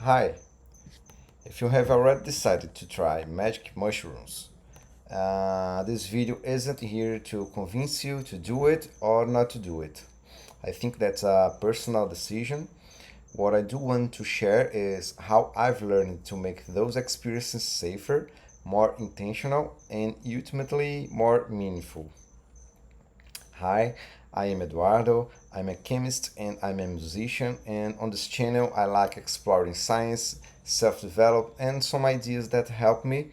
Hi, if you have already decided to try magic mushrooms, this video isn't here to convince you to do it or not to do it. I think that's a personal decision. What I do want to share is how I've learned to make those experiences safer, more intentional, and ultimately more meaningful. Hi, I am Eduardo. I'm a chemist and I'm a musician, and on this channel, I like exploring science, self development, and some ideas that help me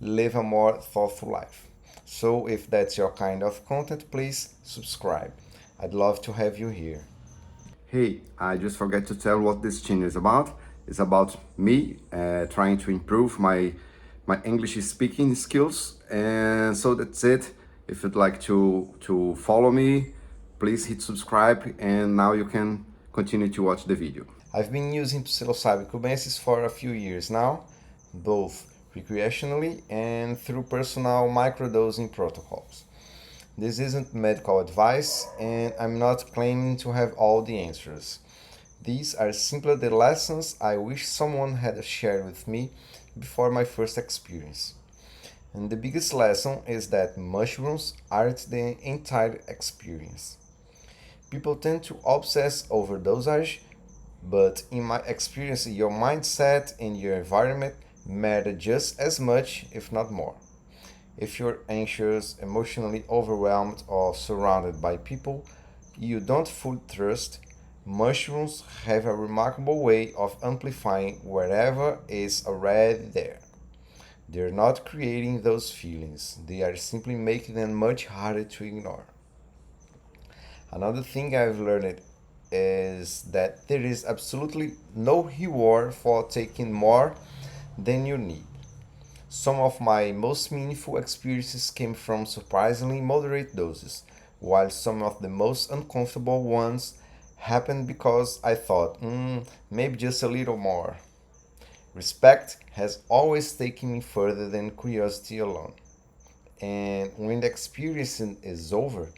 live a more thoughtful life. So, if that's your kind of content, please subscribe. I'd love to have you here. Hey, I just forgot to tell what this channel is about. It's about me trying to improve my English speaking skills, and so that's it. If you'd like to follow me, please hit subscribe, and now you can continue to watch the video. I've been using Psilocybe cubensis for a few years now, both recreationally and through personal microdosing protocols. This isn't medical advice, and I'm not claiming to have all the answers. These are simply the lessons I wish someone had shared with me before my first experience. And the biggest lesson is that mushrooms aren't the entire experience. People tend to obsess over dosage, but in my experience, your mindset and your environment matter just as much, if not more. If you're anxious, emotionally overwhelmed, or surrounded by people you don't fully trust, mushrooms have a remarkable way of amplifying whatever is already there. They're not creating those feelings, they are simply making them much harder to ignore. Another thing I've learned is that there is absolutely no reward for taking more than you need. Some of my most meaningful experiences came from surprisingly moderate doses, while some of the most uncomfortable ones happened because I thought, maybe just a little more. Respect has always taken me further than curiosity alone. And when the experience is over,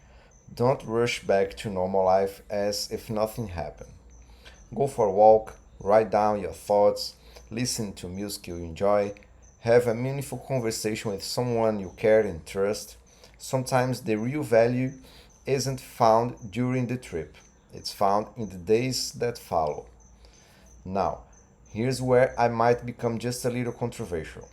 don't rush back to normal life as if nothing happened. Go for a walk, write down your thoughts, listen to music you enjoy, have a meaningful conversation with someone you care and trust. Sometimes the real value isn't found during the trip, it's found in the days that follow. Now, here's where I might become just a little controversial.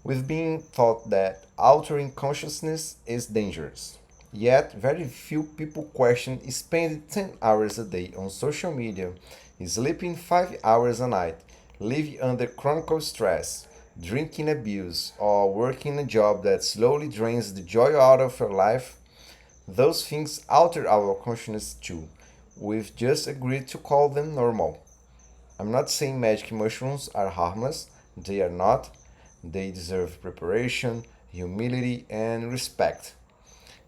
We've been taught that altering consciousness is dangerous. Yet, very few people question spending 10 hours a day on social media, sleeping 5 hours a night, living under chronic stress, drinking abuse, or working a job that slowly drains the joy out of your life. Those things alter our consciousness too. We've just agreed to call them normal. I'm not saying magic mushrooms are harmless, they are not. They deserve preparation, humility, and respect.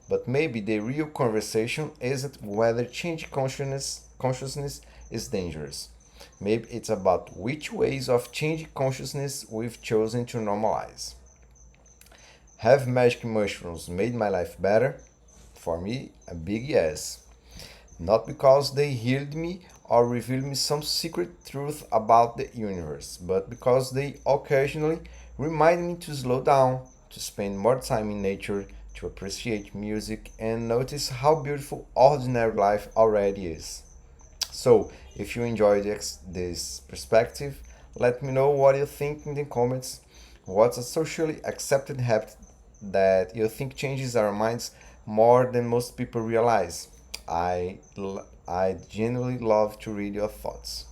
But maybe the real conversation isn't whether change consciousness is dangerous. Maybe it's about which ways of changing consciousness we've chosen to normalize. Have magic mushrooms made my life better? For me, a big yes. Not because they healed me or revealed me some secret truth about the universe, but because they occasionally remind me to slow down, to spend more time in nature, to appreciate music, and notice how beautiful ordinary life already is. So, if you enjoyed this perspective, let me know what you think in the comments. What's a socially accepted habit that you think changes our minds more than most people realize? I genuinely love to read your thoughts.